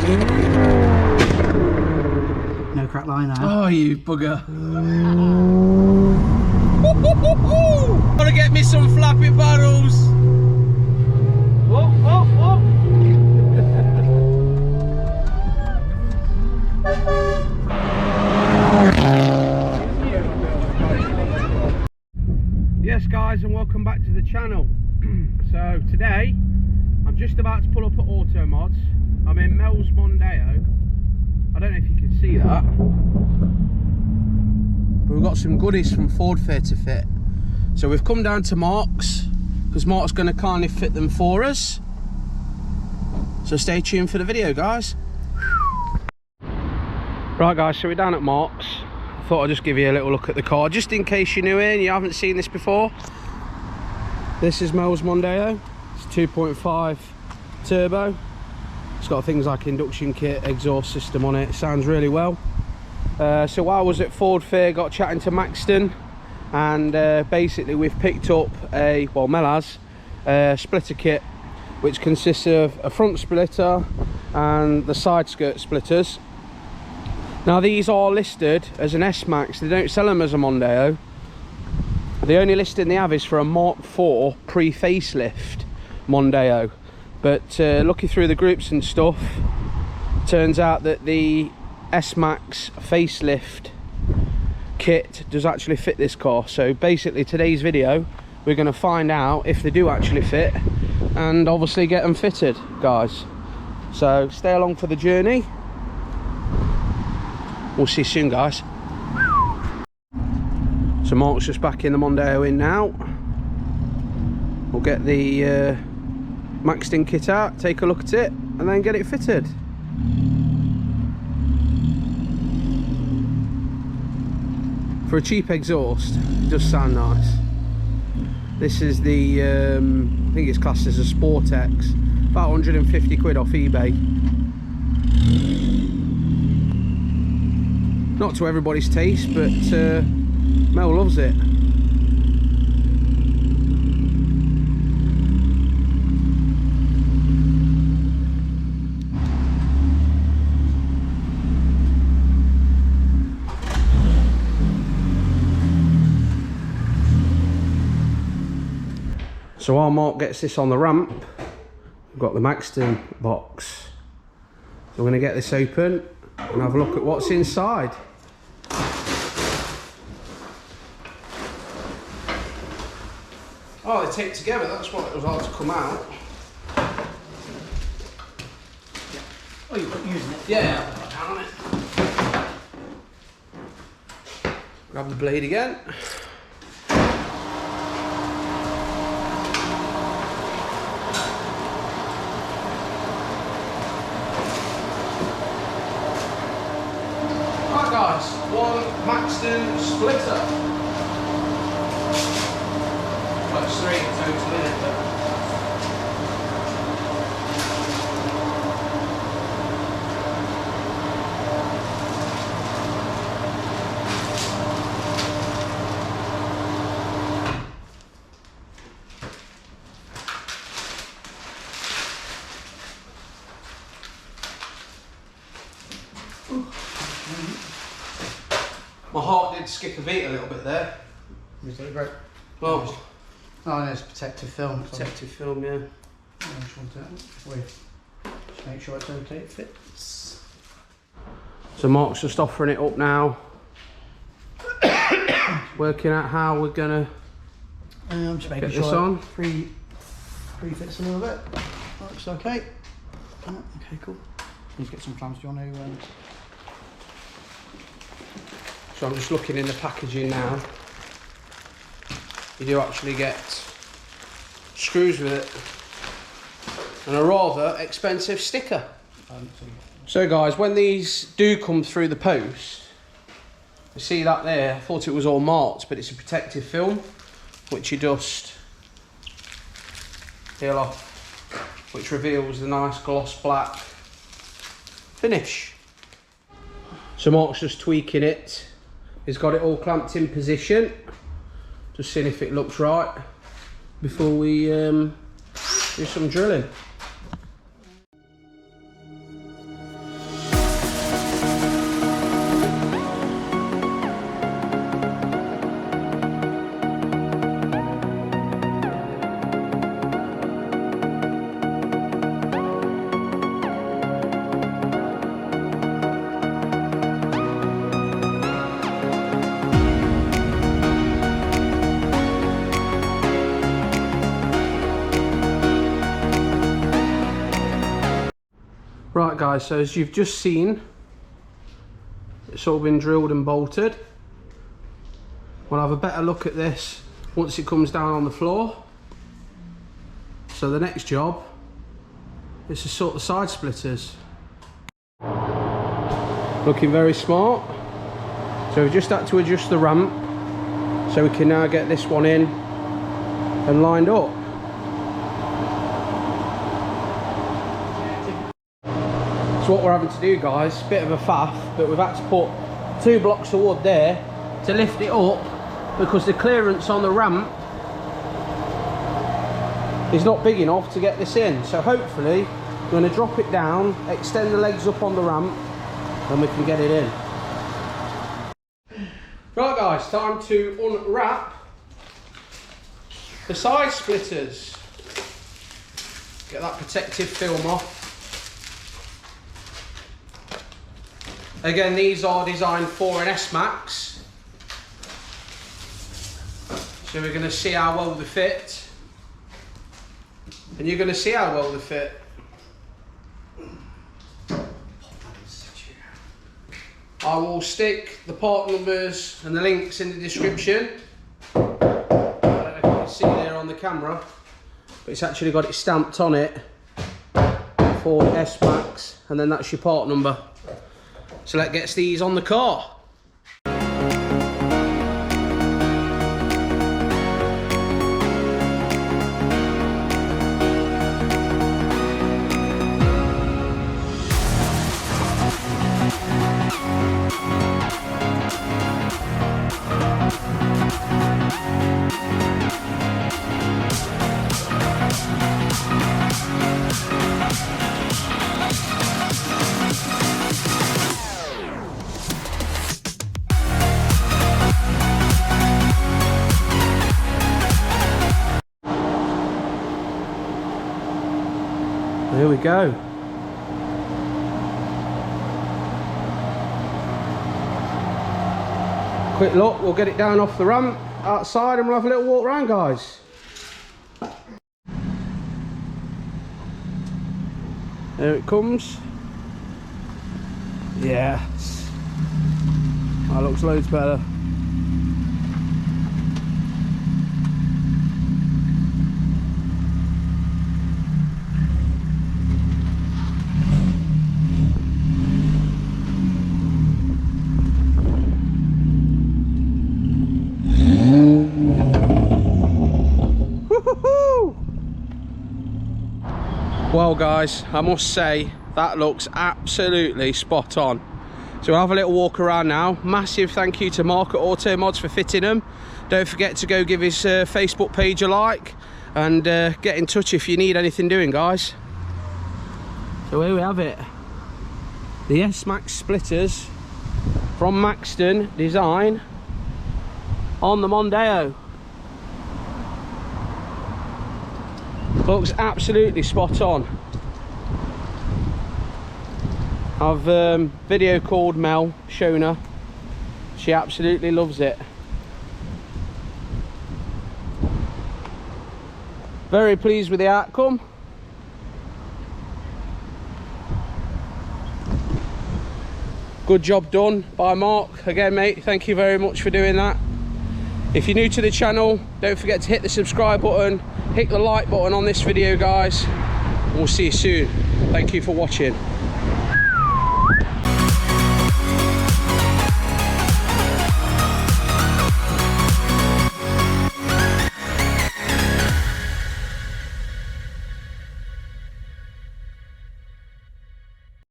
No crack line there. Oh, you bugger. Gotta get me some flappy paddles. Whoa, whoa, whoa. Yes guys, and welcome back to the channel. So today I'm just about to pull up at Automodz. I'm in Mel's Mondeo. I don't know if you can see that, but we've got some goodies from Ford Fair to fit. So we've come down to Mark's because Mark's going to kindly fit them for us. So stay tuned for the video, guys. Right guys, so we're down at Mark's. Thought I'd just give you a little look at the car just in case you're new in, you haven't seen this before. This is Mel's Mondeo. It's 2.5 turbo. It's got things like induction kit, exhaust system on it. It sounds really well. So while I was at Ford Fair, got chatting to Maxton, and basically we've picked up a, well, Mel has a splitter kit which consists of a front splitter and the side skirt splitters. Now these are listed as an S-Max. They don't sell them as a Mondeo. The only listing they have is for a Mark 4 pre-facelift Mondeo. But looking through the groups and stuff, turns out that the S-Max facelift kit does actually fit this car. So basically today's video, we're going to find out if they do actually fit and obviously get them fitted, guys. So stay along for the journey. We'll see you soon, guys. So Mark's just back in the Mondeo in now. We'll get the Maxton kit out, take a look at it, and then get it fitted. For a cheap exhaust, it does sound nice. This is the, I think it's classed as a Sport X. About 150 quid off eBay. Not to everybody's taste, but Mel loves it. So while Mark gets this on the ramp, we've got the Maxton box. So we're going to get this open and have a look at what's inside. Oh, they tape together, that's why it was hard to come out. Yeah. Oh, you're using it? Yeah, I'll put down on it. Grab the blade again. Right guys, one Maxton splitter. That's 3 total in it. My heart did skip a beat a little bit there. Is that great? Well, oh, there's protective film. protective film, yeah. Just make sure it's okay, it fits. So Mark's just offering it up now. Working out how we're gonna Just making get sure this on. Pre-fits a little bit. Looks okay. Oh, okay, cool. Need to get some clamps. Do you want to? So I'm just looking in the packaging now. You do actually get screws with it and a rather expensive sticker. So guys, when these do come through the post, you see that there, I thought it was all marked, but it's a protective film which you just peel off, which reveals the nice gloss black finish. So Mark's just tweaking it. He's got it all clamped in position, just seeing if it looks right before we do some drilling. Right guys, so as you've just seen, it's all been drilled and bolted. We'll have a better look at this once it comes down on the floor. So the next job is to sort the side splitters. Looking very smart. So we've just had to adjust the ramp so we can now get this one in and lined up. So what we're having to do guys, bit of a faff, but we've had to put 2 blocks of wood there to lift it up because the clearance on the ramp is not big enough to get this in. So hopefully we're going to drop it down, extend the legs up on the ramp, and we can get it in. Right guys, time to unwrap the side splitters. Get that protective film off. Again, these are designed for an S-Max. So we're going to see how well they fit. And you're going to see how well they fit. I will stick the part numbers and the links in the description. I don't know if you can see there on the camera, but it's actually got it stamped on it for S-Max, and then that's your part number. So let's get these on the car. Here we go. Quick look, we'll get it down off the ramp outside and we'll have a little walk around guys. There it comes. Yeah, that looks loads better. Well guys, I must say that looks absolutely spot on. So we'll have a little walk around now. Massive thank you to Mark at Automodz for fitting them. Don't forget to go give his Facebook page a like and get in touch if you need anything doing guys. So here we have it, the S-Max splitters from Maxton Design on the Mondeo. Looks absolutely spot on. I've video called Mel, shown her. She absolutely loves it. Very pleased with the outcome. Good job done by Mark. Again mate, thank you very much for doing that. If you're new to the channel, don't forget to hit the subscribe button, hit the like button on this video guys. We'll see you soon. Thank you for watching.